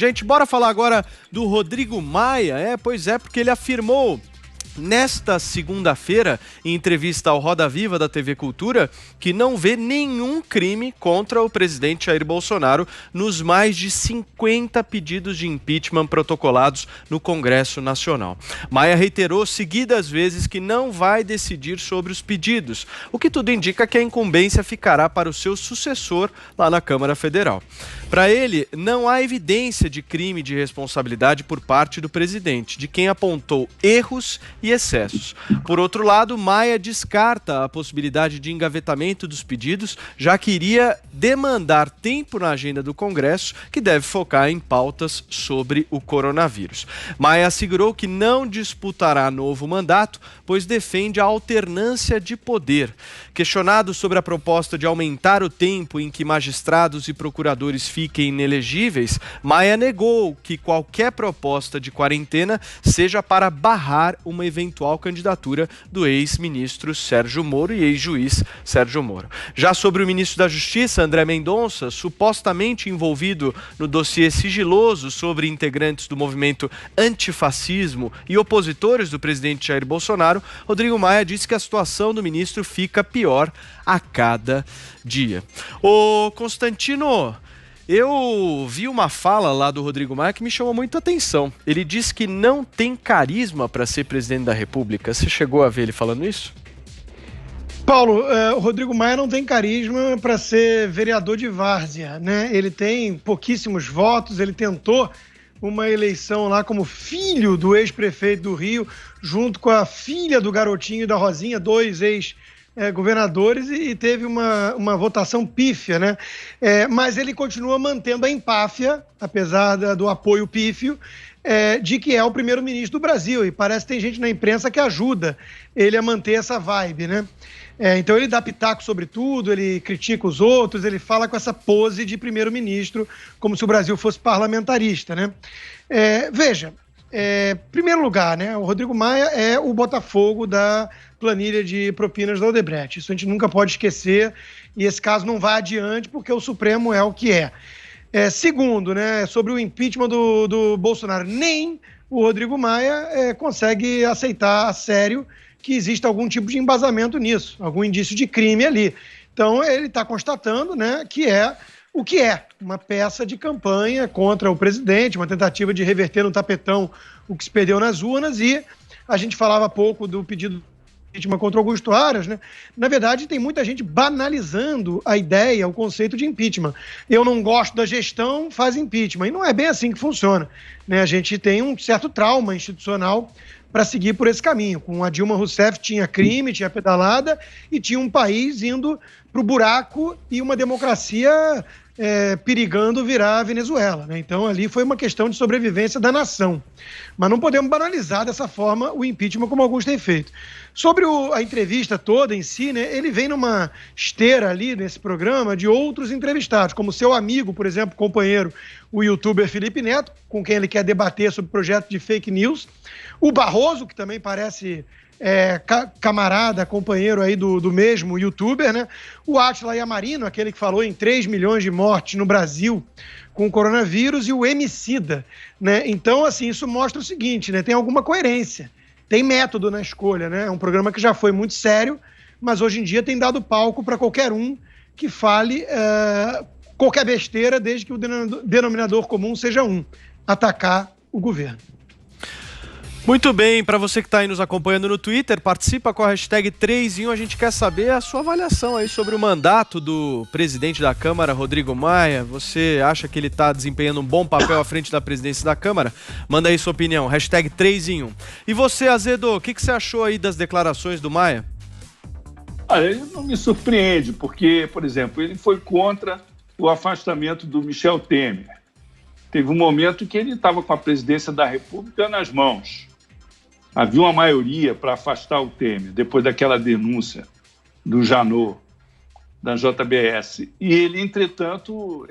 Gente, bora falar agora do Rodrigo Maia. Pois é, porque ele afirmou nesta segunda-feira, em entrevista ao Roda Viva da TV Cultura, que não vê nenhum crime contra o presidente Jair Bolsonaro nos mais de 50 pedidos de impeachment protocolados no Congresso Nacional. Maia reiterou seguidas vezes que não vai decidir sobre os pedidos, o que tudo indica que a incumbência ficará para o seu sucessor lá na Câmara Federal. Para ele, não há evidência de crime de responsabilidade por parte do presidente, de quem apontou erros e excessos. Por outro lado, Maia descarta a possibilidade de engavetamento dos pedidos, já que iria demandar tempo na agenda do Congresso, que deve focar em pautas sobre o coronavírus. Maia assegurou que não disputará novo mandato, pois defende a alternância de poder. Questionado sobre a proposta de aumentar o tempo em que magistrados e procuradores fiquem inelegíveis, Maia negou que qualquer proposta de quarentena seja para barrar uma eventual candidatura do ex-ministro Sérgio Moro e ex-juiz Sérgio Moro. Já sobre o ministro da Justiça, André Mendonça, supostamente envolvido no dossiê sigiloso sobre integrantes do movimento antifascismo e opositores do presidente Jair Bolsonaro, Rodrigo Maia disse que a situação do ministro fica pior a cada dia. Ô Constantino, eu vi uma fala lá do Rodrigo Maia que me chamou muito a atenção. Ele disse que não tem carisma para ser presidente da República. Você chegou a ver ele falando isso? Paulo, o Rodrigo Maia não tem carisma para ser vereador de várzea, né? Ele tem pouquíssimos votos, ele tentou uma eleição lá como filho do ex-prefeito do Rio, junto com a filha do garotinho e da Rosinha, dois ex-governadores, e teve uma votação pífia, né? Mas ele continua mantendo a empáfia, apesar do apoio pífio, de que é o primeiro-ministro do Brasil, e parece que tem gente na imprensa que ajuda ele a manter essa vibe, né? Então ele dá pitaco sobre tudo, ele critica os outros, ele fala com essa pose de primeiro-ministro, como se o Brasil fosse parlamentarista, né? Veja, em primeiro lugar, né, o Rodrigo Maia é o Botafogo da planilha de propinas da Odebrecht. Isso a gente nunca pode esquecer, e esse caso não vai adiante porque o Supremo é o que é. Segundo, né, sobre o impeachment do Bolsonaro, nem o Rodrigo Maia consegue aceitar a sério que existe algum tipo de embasamento nisso, algum indício de crime ali. Então, ele está constatando, né, que é o que é, uma peça de campanha contra o presidente, uma tentativa de reverter no tapetão o que se perdeu nas urnas, e a gente falava há pouco do pedido de impeachment contra Augusto Aras, né? Na verdade, tem muita gente banalizando a ideia, o conceito de impeachment. Eu não gosto da gestão, faz impeachment. E não é bem assim que funciona, né? A gente tem um certo trauma institucional para seguir por esse caminho. Com a Dilma Rousseff tinha crime, tinha pedalada e tinha um país indo para o buraco e uma democracia perigando virar a Venezuela, né? Então ali foi uma questão de sobrevivência da nação. Mas não podemos banalizar dessa forma o impeachment como alguns têm feito. Sobre a entrevista toda em si, né, ele vem numa esteira ali nesse programa de outros entrevistados, como seu amigo, por exemplo, companheiro, o youtuber Felipe Neto, com quem ele quer debater sobre o projeto de fake news, o Barroso, que também parece camarada, companheiro aí do mesmo youtuber, né? O Átila Yamarino, aquele que falou em 3 milhões de mortes no Brasil com o coronavírus, e o Emicida, né? Então, assim, isso mostra o seguinte, né? Tem alguma coerência, tem método na escolha, né? É um programa que já foi muito sério, mas hoje em dia tem dado palco para qualquer um que fale qualquer besteira, desde que o denominador comum seja atacar o governo. Muito bem, para você que está aí nos acompanhando no Twitter, participa com a hashtag 3 em 1, a gente quer saber a sua avaliação aí sobre o mandato do presidente da Câmara, Rodrigo Maia. Você acha que ele está desempenhando um bom papel à frente da presidência da Câmara? Manda aí sua opinião, hashtag 3 em 1. E você, Azedo, o que você achou aí das declarações do Maia? Ele não me surpreende, porque, por exemplo, ele foi contra o afastamento do Michel Temer. Teve um momento que ele estava com a presidência da República nas mãos. Havia uma maioria para afastar o Temer, depois daquela denúncia do Janot, da JBS. E ele, entretanto,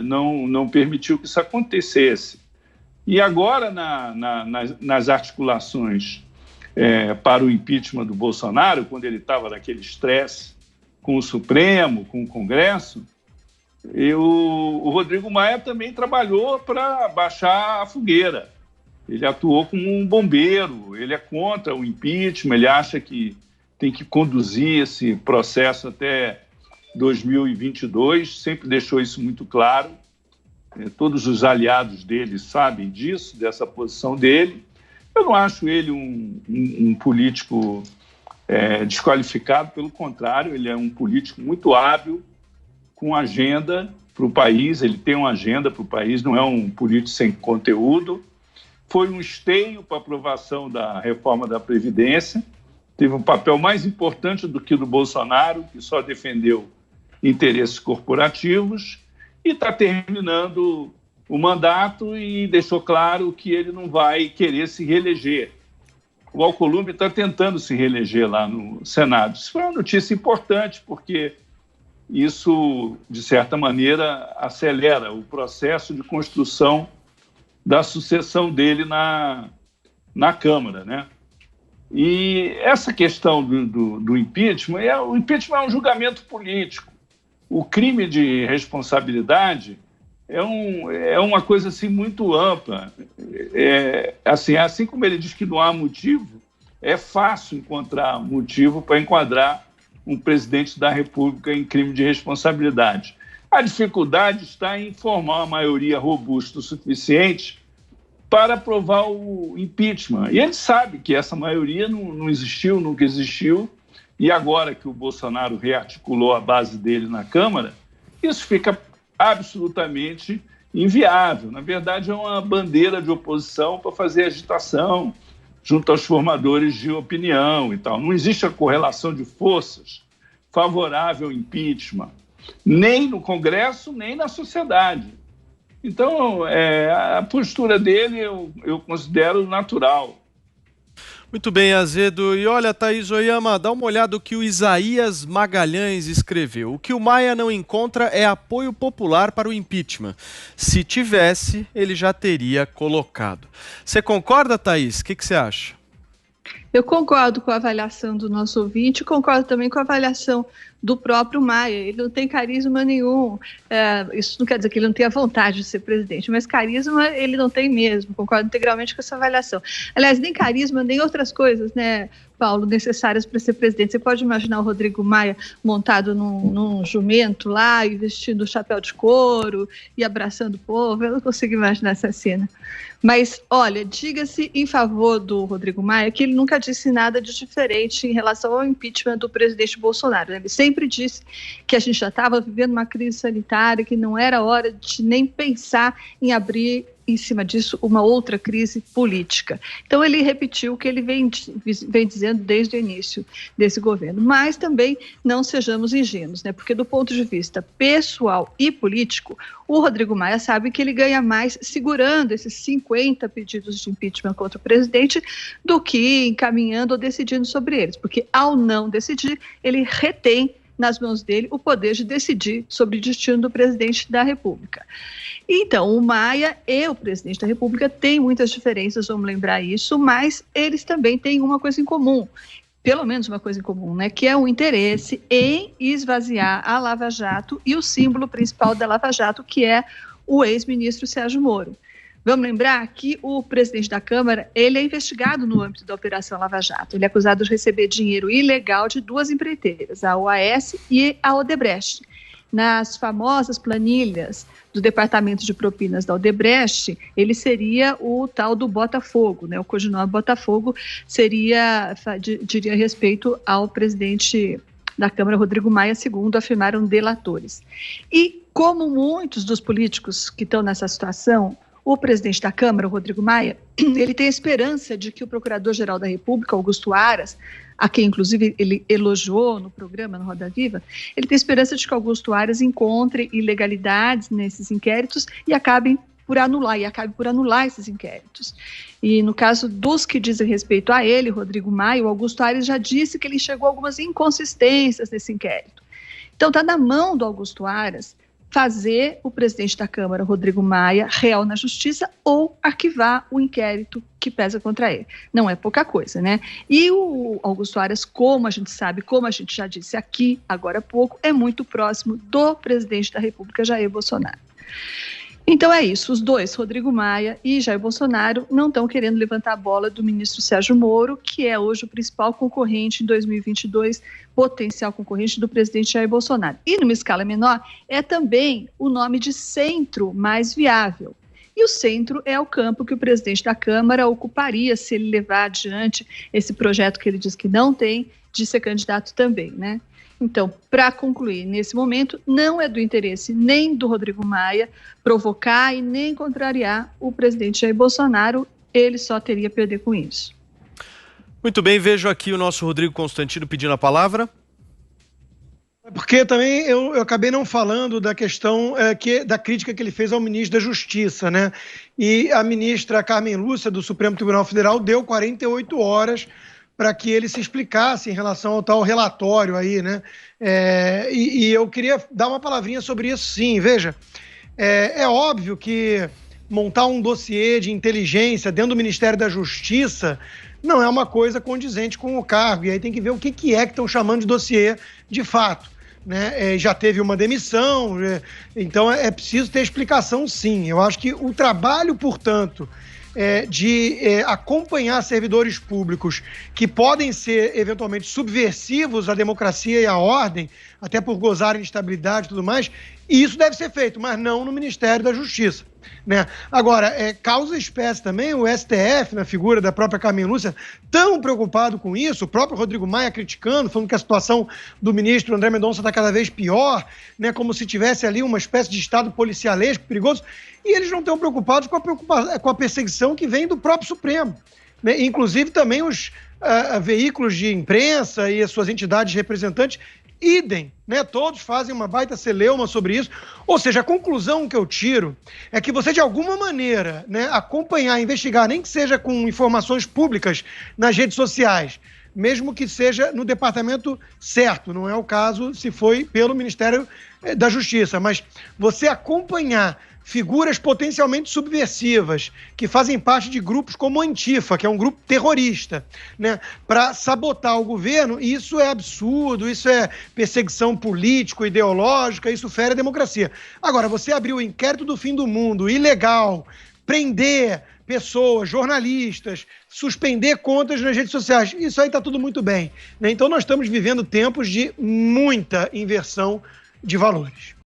não permitiu que isso acontecesse. E agora, nas articulações para o impeachment do Bolsonaro, quando ele estava naquele estresse com o Supremo, com o Congresso, o Rodrigo Maia também trabalhou para baixar a fogueira. Ele atuou como um bombeiro, ele é contra o impeachment, ele acha que tem que conduzir esse processo até 2022, sempre deixou isso muito claro. Todos os aliados dele sabem disso, dessa posição dele. Eu não acho ele um político desqualificado, pelo contrário, ele é um político muito hábil, com agenda para o país, ele tem uma agenda para o país, não é um político sem conteúdo. Foi um esteio para a aprovação da reforma da Previdência, teve um papel mais importante do que o do Bolsonaro, que só defendeu interesses corporativos, e está terminando o mandato e deixou claro que ele não vai querer se reeleger. O Alcolumbre está tentando se reeleger lá no Senado. Isso foi uma notícia importante, porque isso, de certa maneira, acelera o processo de construção da sucessão dele na Câmara, né? E essa questão do impeachment, o impeachment é um julgamento político. O crime de responsabilidade é uma coisa assim, muito ampla. Assim como ele diz que não há motivo, é fácil encontrar motivo para enquadrar um presidente da República em crime de responsabilidade. A dificuldade está em formar uma maioria robusta o suficiente para aprovar o impeachment. E ele sabe que essa maioria não existiu, nunca existiu, e agora que o Bolsonaro rearticulou a base dele na Câmara, isso fica absolutamente inviável. Na verdade, é uma bandeira de oposição para fazer agitação junto aos formadores de opinião e tal. Não existe a correlação de forças favorável ao impeachment, nem no Congresso, nem na sociedade. Então, a postura dele eu considero natural. Muito bem, Azedo. E olha, Thaís Oyama, dá uma olhada no que o Isaías Magalhães escreveu. O que o Maia não encontra é apoio popular para o impeachment. Se tivesse, ele já teria colocado. Você concorda, Thaís? O que você acha? Eu concordo com a avaliação do nosso ouvinte, concordo também com a avaliação do próprio Maia. Ele não tem carisma nenhum. Isso não quer dizer que ele não tenha vontade de ser presidente, mas carisma ele não tem mesmo. Concordo integralmente com essa avaliação. Aliás, nem carisma, nem outras coisas, né, Paulo, necessárias para ser presidente. Você pode imaginar o Rodrigo Maia montado num jumento lá e vestindo chapéu de couro e abraçando o povo? Eu não consigo imaginar essa cena. Mas, olha, diga-se em favor do Rodrigo Maia que ele nunca disse nada de diferente em relação ao impeachment do presidente Bolsonaro. Ele sempre disse que a gente já estava vivendo uma crise sanitária, que não era hora de nem pensar em abrir, em cima disso, uma outra crise política. Então, ele repetiu o que ele vem dizendo desde o início desse governo. Mas também não sejamos ingênuos, né? Porque do ponto de vista pessoal e político, o Rodrigo Maia sabe que ele ganha mais segurando esses 50 pedidos de impeachment contra o presidente do que encaminhando ou decidindo sobre eles. Porque, ao não decidir, ele retém nas mãos dele o poder de decidir sobre o destino do presidente da República. Então, o Maia e o presidente da República têm muitas diferenças, vamos lembrar isso, mas eles também têm uma coisa em comum, pelo menos uma coisa em comum, né, que é o interesse em esvaziar a Lava Jato e o símbolo principal da Lava Jato, que é o ex-ministro Sérgio Moro. Vamos lembrar que o presidente da Câmara, ele é investigado no âmbito da Operação Lava Jato. Ele é acusado de receber dinheiro ilegal de duas empreiteiras, a OAS e a Odebrecht. Nas famosas planilhas do Departamento de Propinas da Odebrecht, ele seria o tal do Botafogo, né? O codinome Botafogo diria respeito ao presidente da Câmara, Rodrigo Maia, segundo afirmaram delatores. E como muitos dos políticos que estão nessa situação, o presidente da Câmara, o Rodrigo Maia, ele tem a esperança de que o Procurador-Geral da República, Augusto Aras, a quem inclusive ele elogiou no programa, no Roda Viva, ele tem a esperança de que Augusto Aras encontre ilegalidades nesses inquéritos e acabe por anular esses inquéritos. E no caso dos que dizem respeito a ele, Rodrigo Maia, o Augusto Aras já disse que ele enxergou algumas inconsistências nesse inquérito. Então está na mão do Augusto Aras fazer o presidente da Câmara, Rodrigo Maia, réu na justiça ou arquivar o inquérito que pesa contra ele. Não é pouca coisa, né? E o Augusto Aras, como a gente sabe, como a gente já disse aqui agora há pouco, é muito próximo do presidente da República, Jair Bolsonaro. Então é isso, os dois, Rodrigo Maia e Jair Bolsonaro, não estão querendo levantar a bola do ministro Sérgio Moro, que é hoje o principal concorrente em 2022, potencial concorrente do presidente Jair Bolsonaro. E numa escala menor, é também o nome de centro mais viável. E o centro é o campo que o presidente da Câmara ocuparia se ele levar adiante esse projeto que ele diz que não tem, de ser candidato também, né? Então, para concluir, nesse momento, não é do interesse nem do Rodrigo Maia provocar e nem contrariar o presidente Jair Bolsonaro, ele só teria a perder com isso. Muito bem, vejo aqui o nosso Rodrigo Constantino pedindo a palavra. Porque também eu acabei não falando da questão da crítica que ele fez ao ministro da Justiça, né? E a ministra Carmen Lúcia, do Supremo Tribunal Federal, deu 48 horas para que ele se explicasse em relação ao tal relatório aí, né? E eu queria dar uma palavrinha sobre isso, sim. Veja, é óbvio que montar um dossiê de inteligência dentro do Ministério da Justiça não é uma coisa condizente com o cargo, e aí tem que ver o que é que estão chamando de dossiê de fato, né? Já teve uma demissão, então é preciso ter explicação, sim. Eu acho que o trabalho, portanto, de acompanhar servidores públicos que podem ser eventualmente subversivos à democracia e à ordem, até por gozarem de estabilidade e tudo mais, e isso deve ser feito, mas não no Ministério da Justiça, né? Agora, causa espécie também o STF, na figura da própria Carmen Lúcia, tão preocupado com isso, o próprio Rodrigo Maia criticando, falando que a situação do ministro André Mendonça está cada vez pior, né, como se tivesse ali uma espécie de estado policialesco perigoso, e eles não estão preocupados com a perseguição que vem do próprio Supremo, né? Inclusive também os veículos de imprensa e as suas entidades representantes, idem, né? Todos fazem uma baita celeuma sobre isso. Ou seja, a conclusão que eu tiro é que você, de alguma maneira, né, acompanhar, investigar, nem que seja com informações públicas nas redes sociais, mesmo que seja no departamento certo, não é o caso se foi pelo Ministério da Justiça, mas você acompanhar figuras potencialmente subversivas, que fazem parte de grupos como a Antifa, que é um grupo terrorista, né, para sabotar o governo, isso é absurdo, isso é perseguição político-ideológica, isso fere a democracia. Agora, você abrir o inquérito do fim do mundo, ilegal, prender pessoas, jornalistas, suspender contas nas redes sociais, isso aí está tudo muito bem, né? Então nós estamos vivendo tempos de muita inversão de valores.